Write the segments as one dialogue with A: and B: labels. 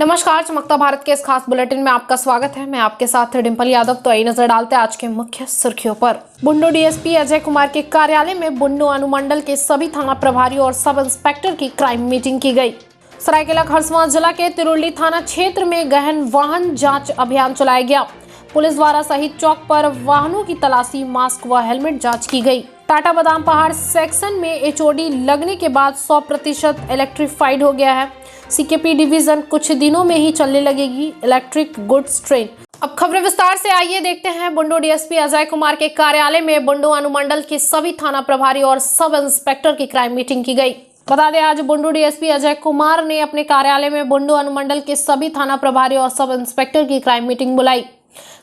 A: नमस्कार, चमकता भारत के इस खास बुलेटिन में आपका स्वागत है। मैं आपके साथ डिंपल यादव। तो आइए नजर डालते हैं आज के मुख्य सुर्खियों पर। बुंडू डीएसपी अजय कुमार के कार्यालय में बुंडू अनुमंडल के सभी थाना प्रभारी और सब इंस्पेक्टर की क्राइम मीटिंग की गई। सरायकेला खरसवां जिला के तिरुल्ली थाना क्षेत्र में गहन वाहन जाँच अभियान चलाया गया। पुलिस द्वारा शहीद चौक पर वाहनों की तलाशी, मास्क व हेलमेट जाँच की गई। टाटा बादाम पहाड़ सेक्शन में एचओडी लगने के बाद 100% इलेक्ट्रिफाइड हो गया है। सीकेपी डिवीजन कुछ दिनों में ही चलने लगेगी इलेक्ट्रिक गुड्स ट्रेन। अब खबरें विस्तार से, आइए देखते हैं। बुंडू डीएसपी अजय कुमार के कार्यालय में बुंडू अनुमंडल के सभी थाना प्रभारी और सब इंस्पेक्टर की क्राइम मीटिंग की गई। बता दें, आज बुंडू डीएसपी अजय कुमार ने अपने कार्यालय में बुंडू अनुमंडल के सभी थाना प्रभारी और सब इंस्पेक्टर की क्राइम मीटिंग बुलाई।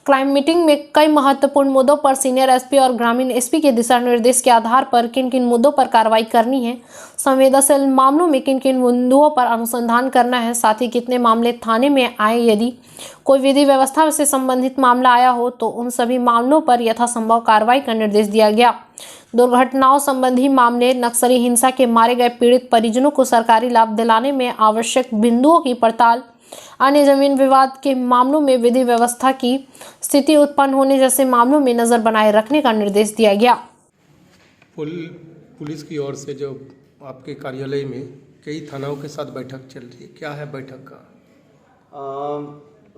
A: क्राइम मीटिंग में कई महत्वपूर्ण मुद्दों पर सीनियर एसपी और ग्रामीण एसपी के दिशा निर्देश के आधार पर किन किन मुद्दों पर कार्रवाई करनी है, संवेदनशील मामलों में किन किन बिंदुओं पर अनुसंधान करना है, साथ ही कितने मामले थाने में आए, यदि कोई विधि व्यवस्था से संबंधित मामला आया हो तो उन सभी मामलों पर यथासंभव कार्रवाई का निर्देश दिया गया। दुर्घटनाओं संबंधी मामले, नक्सली हिंसा के मारे गए पीड़ित परिजनों को सरकारी लाभ दिलाने में आवश्यक बिंदुओं की पड़ताल, अन्य जमीन विवाद के मामलों में विधि व्यवस्था की स्थिति उत्पन्न होने जैसे मामलों में नजर बनाए रखने का निर्देश दिया गया।
B: पुलिस की ओर से जो आपके कार्यालय में कई थानाओं के साथ बैठक चल रही है, क्या है बैठक का?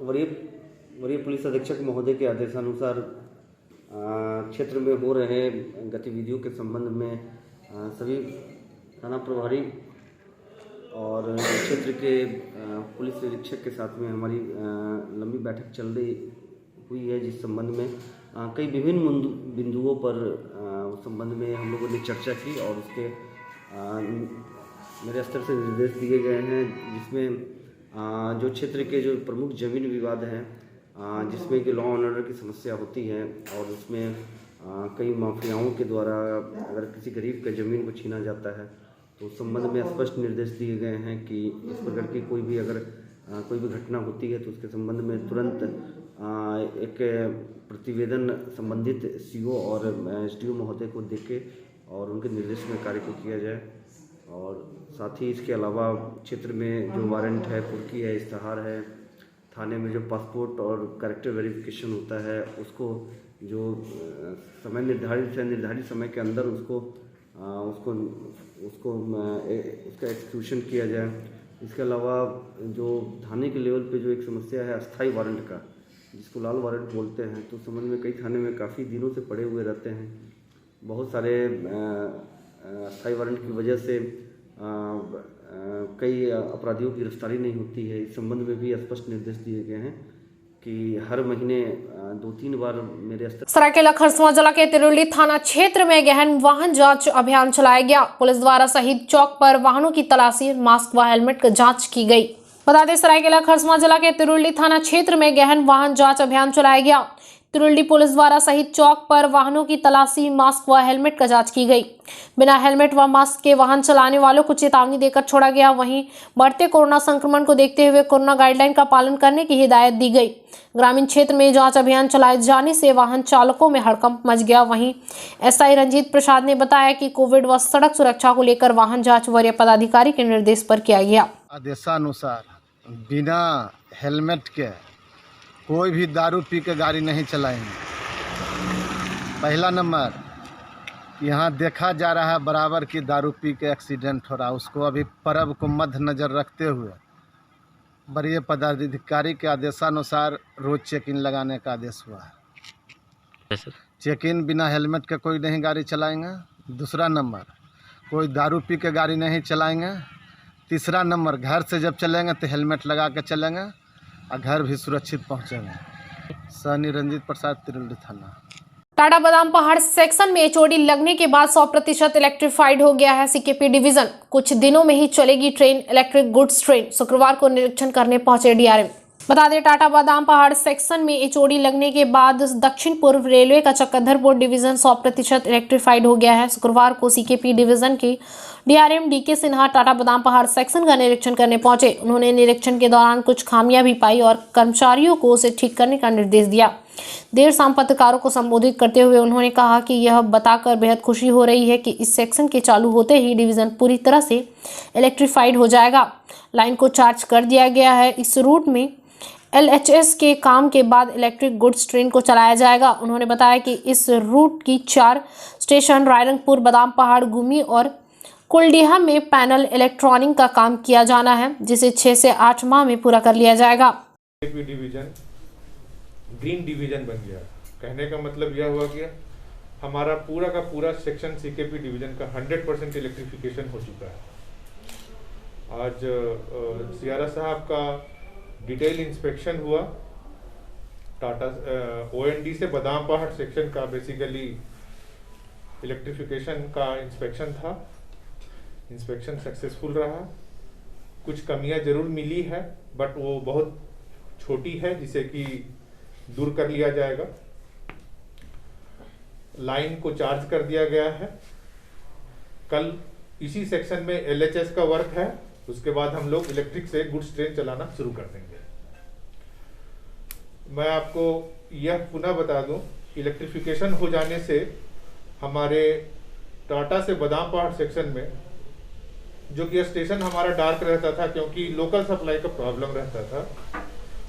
C: वरीय पुलिस अधीक्षक महोदय के आदेशानुसार क्षेत्र में हो रहे गतिविधियों के संबंध में सभी थाना प्रभारी और क्षेत्र के पुलिस निरीक्षक के साथ में हमारी लंबी बैठक चल रही हुई है, जिस संबंध में कई विभिन्न बिंदुओं पर संबंध में हम लोगों ने चर्चा की और उसके मेरे स्तर से निर्देश दिए गए हैं, जिसमें जो क्षेत्र के जो प्रमुख जमीन विवाद हैं, जिसमें कि लॉ एंड ऑर्डर की समस्या होती है और उसमें कई माफियाओं के द्वारा अगर किसी गरीब का ज़मीन को छीना जाता है तो उस संबंध में स्पष्ट निर्देश दिए गए हैं कि इस प्रकार की कोई भी घटना होती है तो उसके संबंध में तुरंत एक प्रतिवेदन संबंधित सीओ और एसडीओ महोदय को देके और उनके निर्देश में कार्य को किया जाए। और साथ ही इसके अलावा क्षेत्र में जो वारंट है, कुर्की है, इश्तहार है, थाने में जो पासपोर्ट और कैरेक्टर वेरिफिकेशन होता है, उसको जो समय निर्धारित समय के अंदर उसका एक्सक्यूशन किया जाए। इसके अलावा जो थाने के लेवल पे जो एक समस्या है अस्थाई वारंट का, जिसको लाल वारंट बोलते हैं, तो उस संबंध में कई थाने में काफ़ी दिनों से पड़े हुए रहते हैं। बहुत सारे अस्थाई वारंट की वजह से कई अपराधियों की गिरफ्तारी नहीं होती है। इस संबंध में भी स्पष्ट निर्देश दिए गए हैं कि हर महीने 2-3 बार मेरे स्तर।
A: सरायकेला खरसवां जिला के तिरुल्ली थाना क्षेत्र में गहन वाहन जांच अभियान चलाया गया। पुलिस द्वारा शहीद चौक पर वाहनों की तलाशी, मास्क व हेलमेट की जांच की गई। बता दें, सरायकेला खरसवां जिला के तिरुल्ली थाना क्षेत्र में गहन वाहन जांच अभियान चलाया गया। तिरुल्ली पुलिस द्वारा शहीद चौक पर वाहनों की तलाशी, मास्क व हेलमेट का जांच की गई। बिना हेलमेट व मास्क के वाहन चलाने वालों को चेतावनी देकर छोड़ा गया। वहीं बढ़ते कोरोना संक्रमण को देखते हुए कोरोना गाइडलाइन का पालन करने की हिदायत दी गई। ग्रामीण क्षेत्र में जांच अभियान चलाए जाने से वाहन चालकों में हड़कंप मच गया। वहीं एसआई रंजीत प्रसाद ने बताया कि कोविड व सड़क सुरक्षा को लेकर वाहन जांच वरीय पदाधिकारी के निर्देश पर किया गया।
D: आदेशानुसार बिना हेलमेट के कोई भी दारू पी के गाड़ी नहीं चलाएंगे। पहला नंबर, यहाँ देखा जा रहा है बराबर की दारू पी के एक्सीडेंट हो रहा है, उसको अभी पर्व को मद्देनजर रखते हुए वरीय पदाधिकारी के आदेशानुसार रोज चेक इन लगाने का आदेश हुआ है। चेक इन बिना हेलमेट के कोई नहीं गाड़ी चलाएंगे। दूसरा नंबर, कोई दारू पी के गाड़ी नहीं चलाएंगे। तीसरा नंबर, घर से जब चलेंगे तो हेलमेट लगा के चलेंगे और घर भी सुरक्षित पहुंचेंगे। सनी रंजीत प्रसाद, तिरुल्ली थाना।
A: टाटा बादाम पहाड़ सेक्शन में एचओडी लगने के बाद 100% इलेक्ट्रिफाइड हो गया है सीकेपी डिवीजन। कुछ दिनों में ही चलेगी ट्रेन, इलेक्ट्रिक गुड्स ट्रेन। शुक्रवार को निरीक्षण करने पहुंचे डीआरएम। बता दें, टाटा बादाम पहाड़ सेक्शन में एचओडी लगने के बाद दक्षिण पूर्व रेलवे का चक्रधरपुर डिवीजन 100% इलेक्ट्रिफाइड हो गया है। शुक्रवार को सीकेपी डिवीजन की डीआरएम डीके सिन्हा टाटा बादाम पहाड़ सेक्शन का निरीक्षण करने पहुंचे। उन्होंने निरीक्षण के दौरान कुछ खामियां भी पाई और कर्मचारियों को उसे ठीक करने का निर्देश दिया। देर शाम पत्रकारों को संबोधित करते हुए उन्होंने कहा कि यह बताकर बेहद खुशी हो रही है कि इस सेक्शन के चालू होते ही डिवीजन पूरी तरह से इलेक्ट्रीफाइड हो जाएगा। लाइन को चार्ज कर दिया गया है। इस रूट में LHS के काम के बाद इलेक्ट्रिक गुड्स ट्रेन को चलाया जाएगा। उन्होंने बताया कि इस रूट की 4 स्टेशन रायरंगपुर, बादाम पहाड़, गुमी और कुलडीहा में पैनल इलेक्ट्रॉनिक का काम किया जाना है, जिसे 6 से 8 माह में पूरा कर लिया जाएगा।
E: डिवीजन ग्रीन डिवीजन बन गया। कहने का मतलब यह हुआ कि हमारा पूरा का पूरा सेक्शन सीकेपी डिवीजन का 100% इलेक्ट्रिफिकेशन हो चुका है। आज सियारा साहब का डिटेल इंस्पेक्शन हुआ। टाटा OND से बादाम पहाड़ सेक्शन का बेसिकली इलेक्ट्रिफिकेशन का इंस्पेक्शन था। इंस्पेक्शन सक्सेसफुल रहा। कुछ कमियां जरूर मिली है, बट वो बहुत छोटी है, जिसे कि दूर कर लिया जाएगा। लाइन को चार्ज कर दिया गया है। कल इसी सेक्शन में LHS का वर्क है, उसके बाद हम लोग इलेक्ट्रिक से गुड्स ट्रेन चलाना शुरू कर देंगे। मैं आपको यह पुनः बता दूं, इलेक्ट्रिफिकेशन हो जाने से हमारे टाटा से बादाम पहाड़ सेक्शन में जो कि स्टेशन हमारा डार्क रहता था क्योंकि लोकल सप्लाई का प्रॉब्लम रहता था,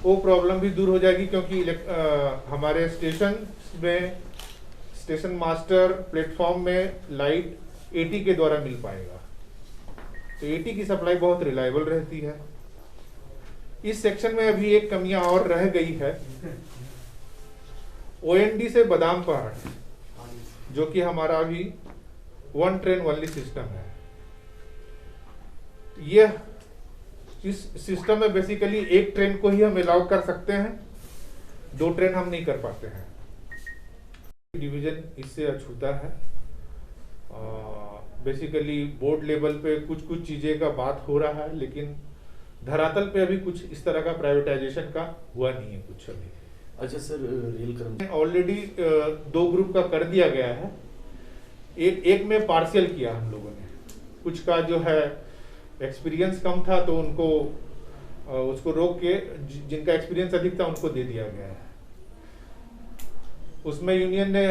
E: वो प्रॉब्लम भी दूर हो जाएगी, क्योंकि हमारे स्टेशन में स्टेशन मास्टर प्लेटफॉर्म में लाइट AT के द्वारा मिल पाएगा। तो AT की सप्लाई बहुत रिलायबल रहती है। इस सेक्शन में अभी एक कमियां और रह गई है। OND से बादाम पहाड़, जो कि हमारा अभी 1 ट्रेन ओनली सिस्टम है। यह इस सिस्टम में बेसिकली 1 ट्रेन को ही हम अलाउ कर सकते हैं, 2 ट्रेन हम नहीं कर पाते हैं। डिवीजन इससे अछूता है। बेसिकली बोर्ड लेवल पे कुछ चीजें का बात हो रहा है, लेकिन धरातल पे अभी कुछ इस तरह का प्राइवेटाइजेशन का हुआ नहीं है कुछ अभी।
F: अच्छा सर, रेल कर्मचारी
E: ऑलरेडी 2 ग्रुप का कर दिया गया है। एक में पार्शियल किया हम लोगों ने। कुछ का जो है एक्सपीरियंस कम था, तो उनको उसको रोक के जिनका एक्सपीरियंस अधिक था उनको दे दिया गया है। उसमें यूनियन ने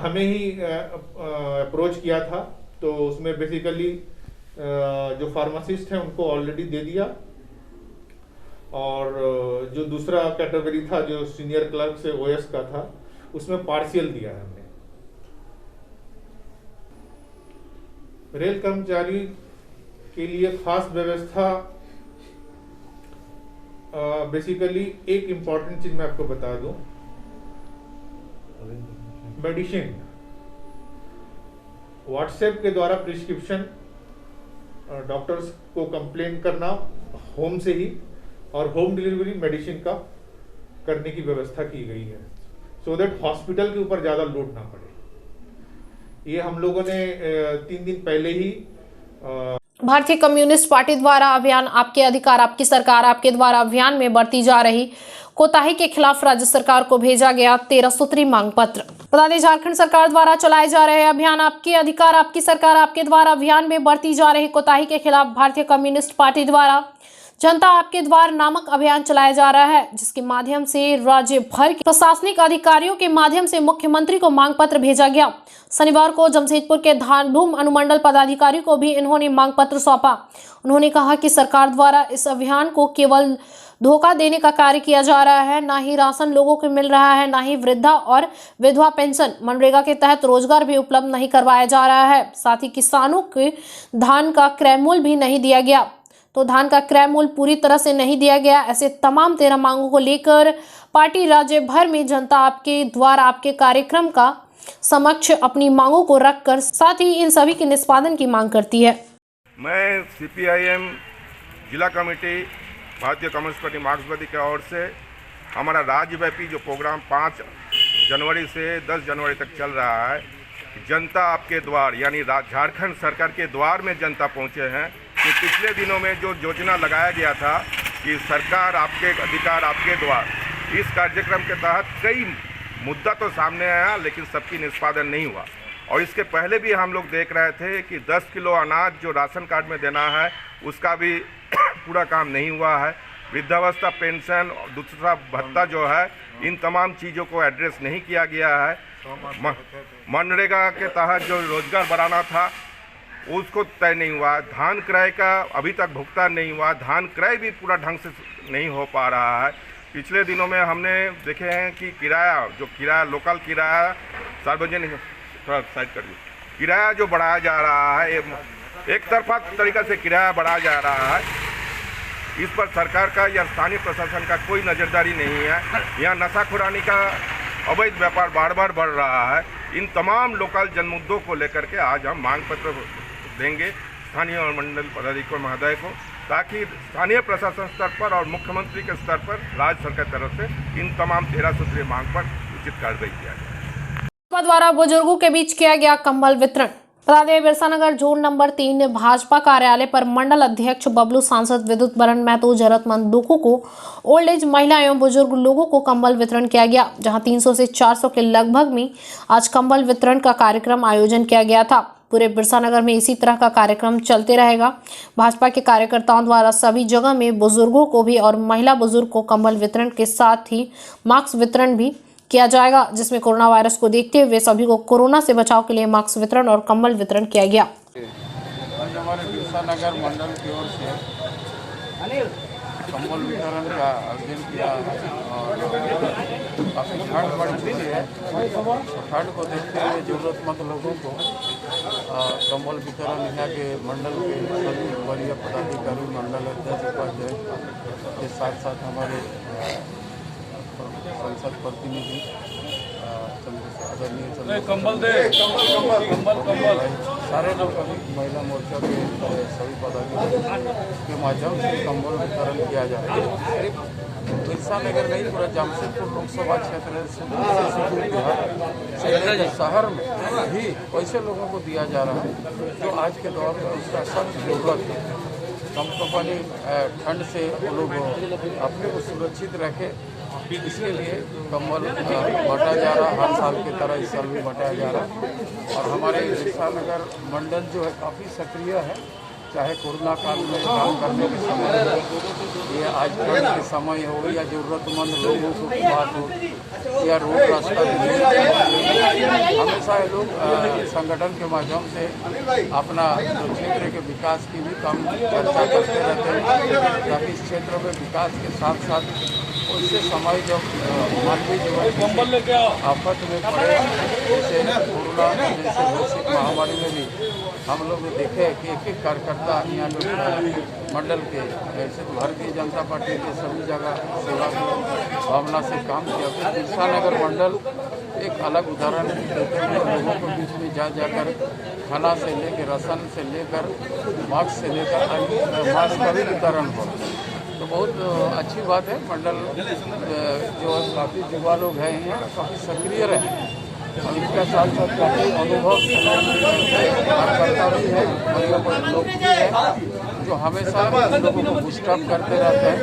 E: हमें ही अप्रोच किया था, तो उसमें बेसिकली जो फार्मासिस्ट हैं उनको ऑलरेडी दे दिया, और जो दूसरा कैटेगरी था जो सीनियर क्लर्क से OS का था, उसमें पार्शियल दिया है हमने। रेल कर्मचारी के लिए खास व्यवस्था, बेसिकली एक इम्पॉर्टेंट चीज मैं आपको बता दूं, मेडिसिन व्हाट्सएप के द्वारा प्रिस्क्रिप्शन डॉक्टर्स को कंप्लेन करना होम से ही, और होम डिलीवरी मेडिसिन का करने की व्यवस्था की गई है, सो दैट हॉस्पिटल के ऊपर ज्यादा लोड ना पड़े। ये हम लोगों ने 3 दिन पहले ही
A: भारतीय कम्युनिस्ट पार्टी द्वारा अभियान आपके अधिकार आपकी सरकार आपके द्वारा अभियान में बरती जा रही कोताही के खिलाफ राज्य सरकार को भेजा गया 13 सूत्री मांग पत्र। बता दें, झारखंड सरकार द्वारा चलाए जा रहे अभियान आपके अधिकार आपकी सरकार आपके द्वारा अभियान में बरती जा रही कोताही के खिलाफ भारतीय कम्युनिस्ट पार्टी द्वारा जनता आपके द्वार नामक अभियान चलाया जा रहा है, जिसके माध्यम से राज्य भर के प्रशासनिक अधिकारियों के माध्यम से मुख्यमंत्री को मांग पत्र भेजा गया। शनिवार को जमशेदपुर के धानधूम अनुमंडल पदाधिकारी को भी इन्होंने मांग पत्र सौंपा। उन्होंने कहा कि सरकार द्वारा इस अभियान को केवल धोखा देने का कार्य किया जा रहा है, ना ही राशन लोगों को मिल रहा है, ना ही वृद्धा और विधवा पेंशन, मनरेगा के तहत रोजगार भी उपलब्ध नहीं करवाया जा रहा है। साथ ही किसानों के धान का क्रय मूल्य भी नहीं दिया गया, तो धान का क्रय मूल्य पूरी तरह से नहीं दिया गया। ऐसे तमाम 13 मांगों को लेकर पार्टी राज्य भर में जनता आपके द्वार आपके कार्यक्रम का समक्ष अपनी मांगों को रखकर साथ ही इन सभी के निष्पादन की मांग करती है।
G: मैं CPIM जिला कमेटी भारतीय कम्युनिस्ट पार्टी मार्क्सवादी की ओर से हमारा राज्यव्यापी जो प्रोग्राम 5 जनवरी से 10 जनवरी तक चल रहा है, जनता आपके द्वार यानी झारखंड सरकार के द्वार में जनता पहुंचे हैं। कि पिछले दिनों में जो योजना लगाया गया था कि सरकार आपके अधिकार आपके द्वार, इस कार्यक्रम के तहत कई मुद्दा तो सामने आया, लेकिन सबकी निष्पादन नहीं हुआ। और इसके पहले भी हम लोग देख रहे थे कि 10 किलो अनाज जो राशन कार्ड में देना है उसका भी पूरा काम नहीं हुआ है। वृद्धावस्था पेंशन और दूसरा भत्ता जो है, इन तमाम चीज़ों को एड्रेस नहीं किया गया है। मनरेगा के तहत जो रोजगार बढ़ाना था उसको तय नहीं हुआ। धान क्रय का अभी तक भुगतान नहीं हुआ। धान क्रय भी पूरा ढंग से नहीं हो पा रहा है। पिछले दिनों में हमने देखे हैं कि किराया लोकल किराया सार्वजनिक, थोड़ा साइड कर दीजिए, किराया जो बढ़ाया जा रहा है, एक तरफा तरीका से किराया बढ़ाया जा रहा है। इस पर सरकार का या स्थानीय प्रशासन का कोई नज़रदारी नहीं है। यहाँ नशाखुरानी का अवैध व्यापार बार बार बढ़ रहा है। इन तमाम लोकल जनमुद्दों को लेकर के आज हम मांग पत्र देंगे स्थानीय और मंडल पदाधिकारी महोदय को, ताकि स्थानीय प्रशासन स्तर पर और मुख्यमंत्री के स्तर पर राज्य सरकार की तरफ से इन तमाम 13 सूत्रीय मांग पर उचित कार्रवाई किया जाए।
A: द्वारा बुजुर्गों के बीच किया गया कंबल वितरण। बता दें, बिरसा नगर जोन नंबर 3 भाजपा कार्यालय पर मंडल अध्यक्ष बबलू, सांसद विद्युत बरण महतो, जरूरतमंद लोगों को, ओल्ड एज महिला एवं बुजुर्ग लोगों को कंबल वितरण किया गया, जहां 300 से 400 के लगभग में आज कंबल वितरण का कार्यक्रम आयोजन किया गया था। पूरे बिरसा नगर में इसी तरह का कार्यक्रम चलते रहेगा। भाजपा के कार्यकर्ताओं द्वारा सभी जगह में बुजुर्गों को भी और महिला बुजुर्ग को कंबल वितरण के साथ ही मास्क वितरण भी किया जाएगा, जिसमें कोरोना वायरस को देखते हुए सभी को कोरोना से बचाव के लिए मास्क वितरण और कंबल वितरण किया गया।
H: आज हमारे बिरसा नगर मंडल की ओर से कंबल वितरण का आयोजन किया और काफ़ी ठंड बढ़ चुकी है। ठंड को देखते हुए ज़रूरतमंद लोगों को कंबल वितरण यहाँ के मंडल के सभी वरीय पदाधिकारी, मंडल अध्यक्ष, उपाध्यक्ष के साथ साथ हमारे संसद प्रतिनिधि आदरणीय कंबल सारे लोग अभी महिला मोर्चा के सभी पदाधिकारी के माध्यम से कंबल वितरण किया जा रहा है। बिरसा नगर नहीं, पूरा जमशेदपुर लोकसभा क्षेत्र से शहर में भी वैसे लोगों को दिया जा रहा है जो आज के दौर में उसका सख्त जरूरत है। कम तो पानी ठंड से वो लोग अपने को सुरक्षित रखें, इसके लिए कंबल बांटा जा रहा, हर साल की तरह इस साल भी बांटा जा रहा। और हमारे बिरसा नगर मंडल जो है काफ़ी सक्रिय है, चाहे कोरोना काल में काम करने के समय हो, या आज ठंड के समय हो, या ज़रूरतमंद लोगों को बात हो, या रोड रास्ता हमेशा ये लोग संगठन के माध्यम से अपना क्षेत्र के विकास की भी काम चर्चा करते रहते हैं, ताकि इस क्षेत्र में विकास के साथ साथ उससे समाज जब मानवीय जीवन आफत में पड़े, जैसे कोरोना जैसे वैश्विक महामारी में भी हम लोग देखे कि एक कार्यकर्ता यहाँ मंडल के ऐसे तो भारतीय जनता पार्टी के सभी जगह सेवा की भावना से काम किया। फिर बिरसा नगर मंडल एक अलग उदाहरण देते हुए लोगों को बीच में जाकर खाना से लेकर, राशन से लेकर, मास्क से लेकर मास्क का भी वितरण हो, तो बहुत अच्छी बात है। मंडल जो काफ़ी युवा लोग हैं यहाँ काफ़ी सक्रिय रहे और इसके साथ साथ काफ़ी अनुभव कार्यकर्ता भी है, मतलब लोग भी हैं जो हमेशा लोगों को बूस्टअप करते रहते हैं,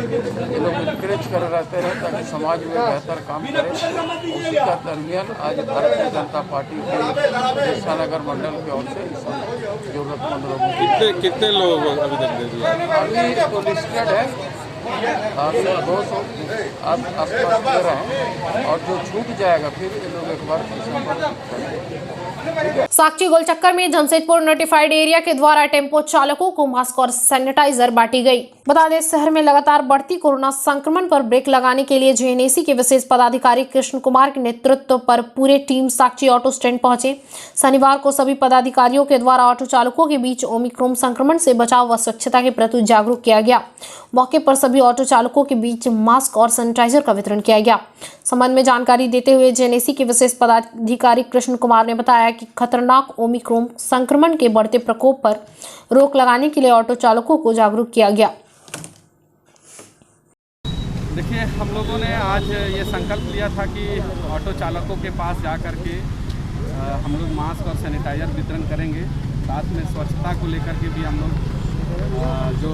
H: ये लोग इंकरेज कर रहते हैं ताकि समाज में बेहतर काम करें। उसी का दरमियान आज भारतीय जनता पार्टी के बिरसा नगर मंडल की ओर से जरूरतमंद लोगों को
I: कितने लोग अभी तक दे दिए?
H: अभी तो लिस्टेड है, 200 आसपास दे रहे हैं और जो छूट जाएगा फिर ये लोग एक बार
A: साक्षी गोलचक्कर में जमशेदपुर नोटिफाइड एरिया के द्वारा टेम्पो चालकों को मास्क और सैनिटाइजर बांटी गई। बता दें, शहर में लगातार बढ़ती कोरोना संक्रमण पर ब्रेक लगाने के लिए जेएनएसी के विशेष पदाधिकारी कृष्ण कुमार के नेतृत्व पर पूरे टीम साक्षी ऑटो स्टैंड पहुंचे। शनिवार को सभी पदाधिकारियों के द्वारा ऑटो चालकों के बीच ओमिक्रॉन संक्रमण से बचाव व स्वच्छता के प्रति जागरूक किया गया। मौके पर सभी ऑटो चालकों के बीच मास्क और सैनिटाइजर का वितरण किया गया। संबंध में जानकारी देते हुए जेएनएसी के विशेष पदाधिकारी कृष्ण कुमार ने बताया कि खतरनाक ओमिक्रॉन संक्रमण के बढ़ते प्रकोप पर रोक लगाने के लिए ऑटो चालकों को जागरूक किया गया।
J: देखिए, हम लोगों ने आज ये संकल्प लिया था कि ऑटो चालकों के पास जा कर के हम लोग मास्क और सैनिटाइजर वितरण करेंगे। साथ में स्वच्छता को लेकर के भी हम लोग जो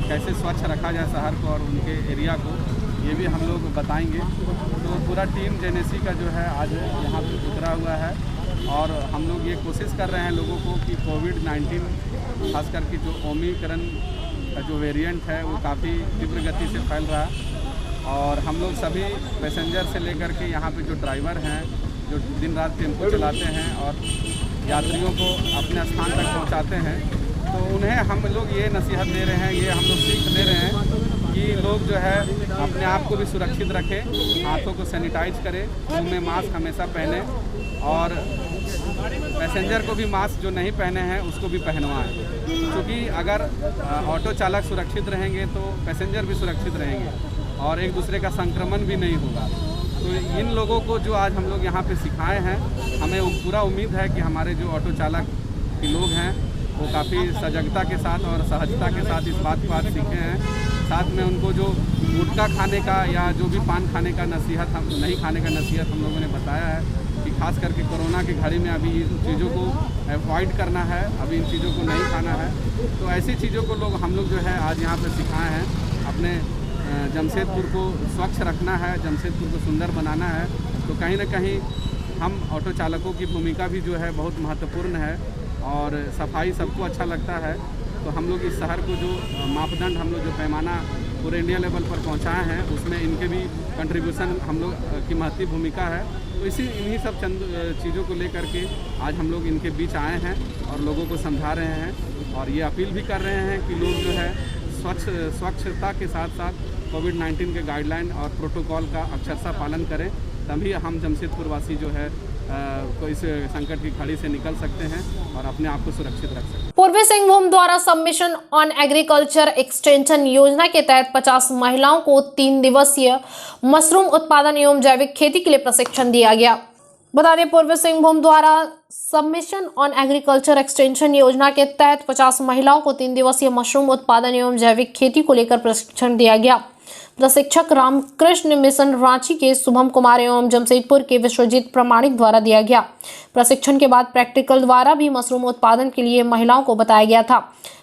J: कैसे स्वच्छ रखा जाए शहर को और उनके एरिया को, ये भी हम लोग बताएंगे। तो पूरा टीम जेएनएसी का जो है आज यहाँ पे उतरा हुआ है और हम लोग ये कोशिश कर रहे हैं लोगों को कि कोविड-19 खास करके जो ओमिक्रॉन का जो वेरिएंट है वो काफ़ी तीव्र गति से फैल रहा है और हम लोग सभी पैसेंजर से लेकर के यहाँ पे जो ड्राइवर हैं जो दिन रात टेम्पो चलाते हैं और यात्रियों को अपने स्थान तक पहुँचाते हैं, तो उन्हें हम लोग ये नसीहत दे रहे हैं, ये हम लोग सीख दे रहे हैं कि लोग जो है अपने आप को भी सुरक्षित रखें, हाथों को सैनिटाइज करें, मुंह में मास्क हमेशा पहने और पैसेंजर को भी मास्क जो नहीं पहने हैं उसको भी पहनवाएं, क्योंकि अगर ऑटो चालक सुरक्षित रहेंगे तो पैसेंजर भी सुरक्षित रहेंगे और एक दूसरे का संक्रमण भी नहीं होगा। तो इन लोगों को जो आज हम लोग यहाँ पे सिखाए हैं, हमें पूरा उम्मीद है कि हमारे जो ऑटो चालक के लोग हैं वो काफ़ी सजगता के साथ और सहजता के साथ इस बात को आज सीखे हैं। साथ में उनको जो गुटखा खाने का या जो भी पान खाने का नसीहत हम नहीं खाने का नसीहत हम लोगों ने बताया है कि खास करके कोरोना की घड़ी में अभी इन चीज़ों को अवॉइड करना है, अभी इन चीज़ों को नहीं खाना है। तो ऐसी चीज़ों को हम लोग जो है आज यहाँ पर सिखाए हैं। अपने जमशेदपुर को स्वच्छ रखना है, जमशेदपुर को सुंदर बनाना है, तो कहीं ना कहीं हम ऑटो चालकों की भूमिका भी जो है बहुत महत्वपूर्ण है और सफाई सबको अच्छा लगता है। तो हम लोग इस शहर को जो मापदंड हम लोग जो पैमाना पूरे इंडिया लेवल पर पहुंचाए हैं उसमें इनके भी कंट्रीब्यूशन हम लोग की महत्वपूर्ण भूमिका है। तो इन्हीं सब चंद चीज़ों को लेकर के आज हम लोग इनके बीच आए हैं और लोगों को समझा रहे हैं और ये अपील भी कर रहे हैं कि लोग जो है स्वच्छता के साथ साथ कोविड-19 के गाइडलाइन और प्रोटोकॉल का अक्षरशः पालन करें, तभी हम जमशेदपुर वासी जो है को इस संकट की घड़ी से निकल सकते हैं और अपने आप को सुरक्षित रख सकते हैं।
A: पूर्वी सिंहभूम द्वारा सबमिशन ऑन एग्रीकल्चर एक्सटेंशन योजना के तहत 50 महिलाओं को 3 दिवसीय मशरूम उत्पादन एवं जैविक खेती के लिए प्रशिक्षण दिया गया। बता दें, पूर्वी सिंहभूम द्वारा सबमिशन ऑन एग्रीकल्चर एक्सटेंशन योजना के तहत 50 महिलाओं को 3 दिवसीय मशरूम उत्पादन एवं जैविक खेती को लेकर प्रशिक्षण दिया गया। प्रशिक्षक रामकृष्ण मिशन रांची के शुभम कुमार एवं जमशेदपुर के विश्वजीत प्रमाणिक द्वारा दिया गया। प्रशिक्षण के बाद प्रैक्टिकल द्वारा भी मशरूम उत्पादन के लिए महिलाओं को बताया गया था।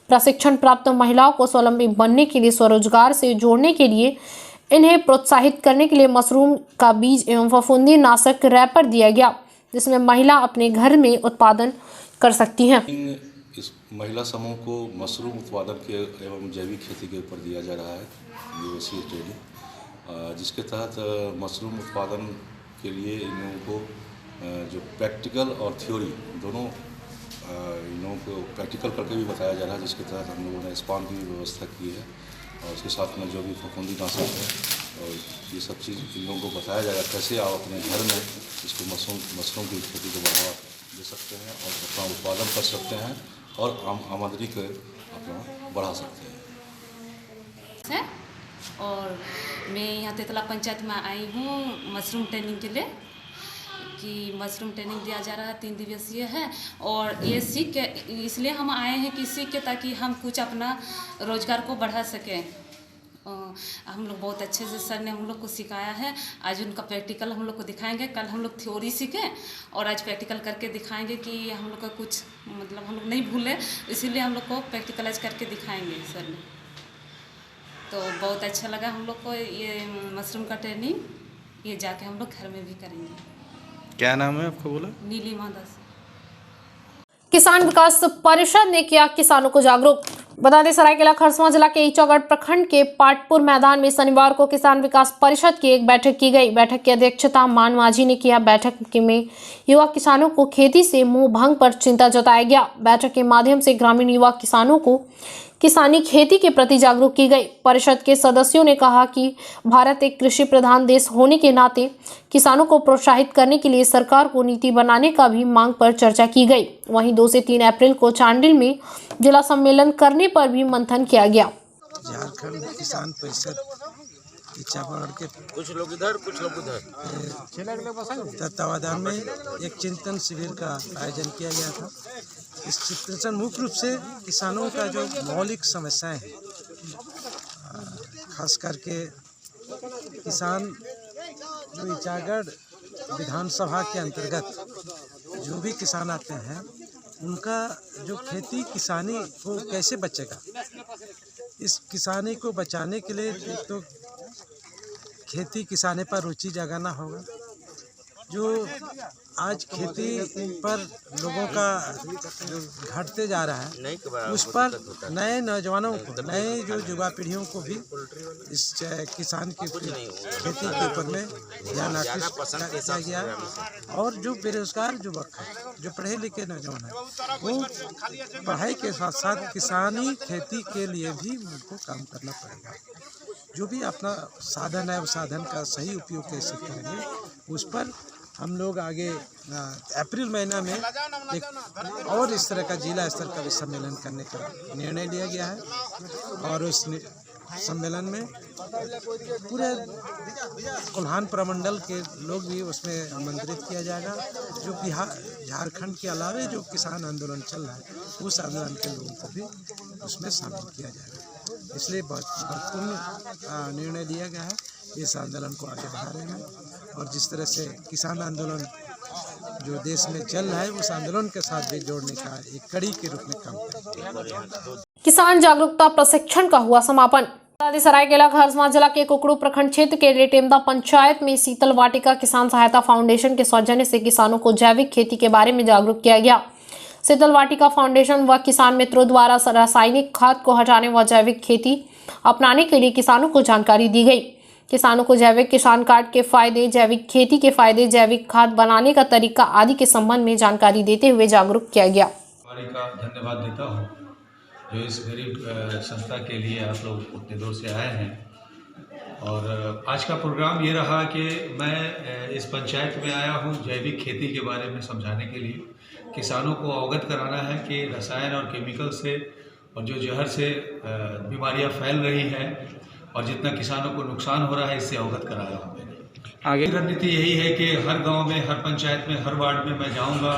A: प्रशिक्षण प्राप्त महिलाओं को स्वावलंबी बनने के लिए, स्वरोजगार से जोड़ने के लिए, इन्हें प्रोत्साहित करने के लिए मशरूम का बीज एवं फफूंदी नाशक रैपर दिया गया, जिसमें महिला अपने घर में उत्पादन कर सकती हैं।
I: इस महिला समूह को मशरूम उत्पादन के एवं जैविक खेती के ऊपर दिया जा रहा है दिवसीय ट्रेनिंग, जिसके तहत मशरूम उत्पादन के लिए इन लोगों को जो प्रैक्टिकल और थ्योरी दोनों इन लोगों को प्रैक्टिकल करके भी बताया जा रहा है, जिसके तहत हम लोगों ने स्पान की भी व्यवस्था की है और उसके साथ में जो भी फफूंदी नाशक है और ये सब चीज़ इन लोगों को बताया जाएगा कैसे आप अपने घर में इसको मशरूम की खेती को बढ़ावा दे सकते हैं और अपना उत्पादन कर सकते हैं और आमदनी को अपना बढ़ा सकते हैं।
K: और मैं यहाँ तेतला पंचायत में आई हूँ मशरूम ट्रेनिंग के लिए, कि मशरूम ट्रेनिंग दिया जा रहा है 3 दिवसीय है और ये सीख के इसलिए हम आए हैं कि सीख के ताकि हम कुछ अपना रोजगार को बढ़ा सकें। हम लोग बहुत अच्छे से सर ने हम लोग को सिखाया है। आज उनका प्रैक्टिकल हम लोग को दिखाएंगे, कल हम लोग थ्योरी सीखें और आज प्रैक्टिकल करके दिखाएंगे कि हम लोग का कुछ मतलब हम लोग नहीं भूलें, इसीलिए हम लोग को प्रैक्टिकल आज करके दिखाएंगे सर ने। तो बहुत अच्छा लगा हम लोग को ये मशरूम का ट्रेनिंग, ये जाके हम लोग घर में भी करेंगे।
I: क्या नाम है आपका? बोला
K: नीलिमा दास।
A: किसान विकास परिषद ने किया किसानों को जागरूक। बता दें, सरायकेला खरसावां जिला के ईचागढ़ प्रखंड के पाटपुर मैदान में शनिवार को किसान विकास परिषद की एक बैठक की गई। बैठक की अध्यक्षता मान माझी ने किया। बैठक में युवा किसानों को खेती से मुंह भंग पर चिंता जताया गया। बैठक के माध्यम से ग्रामीण युवा किसानों को किसानी खेती के प्रति जागरूक की गई। परिषद के सदस्यों ने कहा कि भारत एक कृषि प्रधान देश होने के नाते किसानों को प्रोत्साहित करने के लिए सरकार को नीति बनाने का भी मांग पर चर्चा की गई। वहीं 2 से 3 अप्रैल को चांडिल में जिला सम्मेलन करने पर भी मंथन किया गया।
L: झारखंड किसान परिषद ईचागढ़ के कुछ लोग इधर कुछ लोग उधर तत्वाधान में एक चिंतन शिविर का आयोजन किया गया था। इस चिंतन मुख्य रूप से किसानों का जो मौलिक समस्याएं हैं, खास करके किसान जो ईचागढ़ विधानसभा के अंतर्गत जो भी किसान आते हैं उनका जो खेती किसानी को कैसे बचेगा, इस किसानी को बचाने के लिए तो खेती किसानी पर रुचि जगाना होगा। जो आज खेती पर लोगों का जो घटते जा रहा है, उस पर नए नौजवानों को, नए जो युवा पीढ़ियों को भी इस किसान की खेती के ऊपर में ध्यान आकृष्ट किया गया है। और जो बेरोजगार युवक है, जो पढ़े लिखे नौजवान है, वो पढ़ाई के साथ साथ किसानी खेती के लिए भी उनको काम करना पड़ेगा। जो भी अपना साधन है, उस साधन का सही उपयोग कैसे करेंगे, उस पर हम लोग आगे अप्रैल महीना में एक और इस तरह का जिला स्तर का भी सम्मेलन करने का निर्णय लिया गया है। और उस सम्मेलन में पूरे कोल्हान प्रमंडल के लोग भी उसमें आमंत्रित किया जाएगा। जो बिहार झारखंड के अलावे जो किसान आंदोलन चल रहा है, उस आंदोलन के लोगों को भी उसमें शामिल किया जाएगा। इसलिए महत्वपूर्ण निर्णय लिया गया है इस आंदोलन को आगे बढ़ाने में। और जिस तरह से किसान आंदोलन जो देश में चल रहा है, उस आंदोलन के साथ भी जोड़ने का एक कड़ी के रूप में काम करेंगे।
A: किसान जागरूकता प्रशिक्षण का हुआ समापन। सरायकेला खरसावां जिला के कुकड़ू प्रखंड क्षेत्र के रेटेमदा पंचायत में शीतल वाटिका किसान सहायता फाउंडेशन के सौजन्य से किसानों को जैविक खेती के बारे में जागरूक किया गया। शीतल वाटिका फाउंडेशन व किसान मित्रों द्वारा रासायनिक खाद को हटाने व जैविक खेती अपनाने के लिए किसानों को जानकारी दी गई। किसानों को जैविक किसान कार्ड के फायदे, जैविक खेती के फायदे, जैविक खाद बनाने का तरीका आदि के संबंध में जानकारी देते हुए जागरूक किया गया।
M: का धन्यवाद देता हूँ जो इस गरीब संस्था के लिए आप लोग उतने दूर से आए हैं। और आज का प्रोग्राम ये रहा कि मैं इस पंचायत में आया हूँ जैविक खेती के बारे में समझाने के लिए। किसानों को अवगत कराना है कि रसायन और केमिकल से और जो जहर से बीमारियाँ फैल रही हैं और जितना किसानों को नुकसान हो रहा है, इससे अवगत कराया हूँ मैंने। आगे रणनीति यही है कि हर गांव में, हर पंचायत में, हर वार्ड में मैं जाऊंगा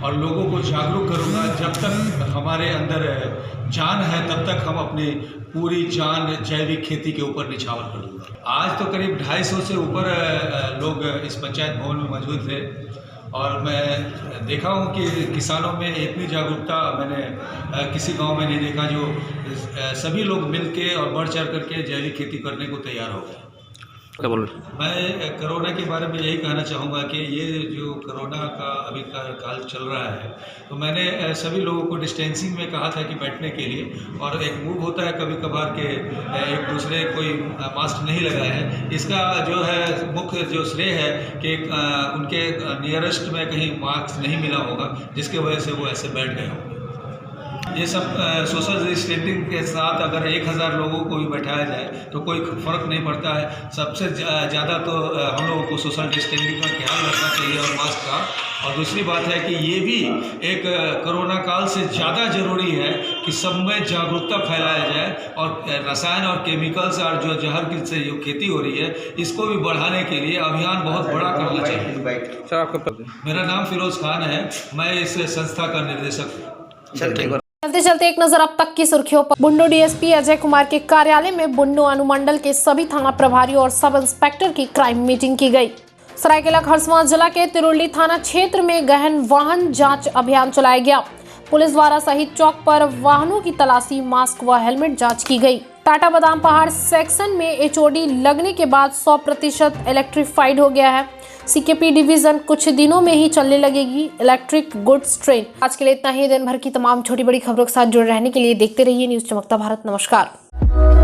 M: और लोगों को जागरूक करूंगा। जब तक हमारे अंदर जान है, तब तक हम अपनी पूरी जान जैविक खेती के ऊपर निछावर कर दूंगा। आज तो करीब 250 से ऊपर लोग इस पंचायत भवन में मौजूद थे और मैं देखा हूँ कि किसानों में इतनी जागरूकता मैंने किसी गांव में नहीं देखा। जो सभी लोग मिलके और बढ़ चढ़ करके जैविक खेती करने को तैयार हो गए। मैं कोरोना के बारे में यही कहना चाहूँगा कि ये जो कोरोना का अभी का काल चल रहा है, तो मैंने सभी लोगों को डिस्टेंसिंग में कहा था कि बैठने के लिए। और एक मूव होता है कभी कभार के एक दूसरे कोई मास्क नहीं लगाए हैं। इसका जो है मुख्य जो श्रेय है कि उनके नियरेस्ट में कहीं मास्क नहीं मिला होगा, जिसके वजह से वो ऐसे बैठ गए होंगे। ये सब सोशल डिस्टेंसिंग के साथ अगर 1000 लोगों को भी बैठाया जाए तो कोई फ़र्क नहीं पड़ता है। सबसे ज़्यादा तो हम लोगों को सोशल डिस्टेंसिंग का ख्याल रखना चाहिए और मास्क का। और दूसरी बात है कि ये भी एक कोरोना काल से ज़्यादा ज़रूरी है कि सब में जागरूकता फैलाया जाए और रसायन और केमिकल्स और जो जहर की से जो खेती हो रही है, इसको भी बढ़ाने के लिए अभियान बहुत बड़ा करना चाहिए। सर, आपका मेरा नाम फिरोज खान है, मैं इस संस्था का निर्देशक हूँ।
A: चलते चलते एक नजर अब तक की सुर्खियों पर। बुंडू डीएसपी अजय कुमार के कार्यालय में बुंडू अनुमंडल के सभी थाना प्रभारी और सब इंस्पेक्टर की क्राइम मीटिंग की गई। सरायकेला खरसावां जिला के तिरुल्ली थाना क्षेत्र में गहन वाहन जांच अभियान चलाया गया। पुलिस द्वारा शहीद चौक पर वाहनों की तलाशी, मास्क व हेलमेट जांच की गई। टाटा बादाम पहाड़ सेक्शन में एचओडी लगने के बाद 100% इलेक्ट्रिफाइड हो गया है। सीकेपी डिवीजन कुछ दिनों में ही चलने लगेगी इलेक्ट्रिक गुड्स ट्रेन। आज के लिए इतना ही। दिन भर की तमाम छोटी बड़ी खबरों के साथ जुड़े रहने के लिए देखते रहिए न्यूज़ चमकता भारत। नमस्कार।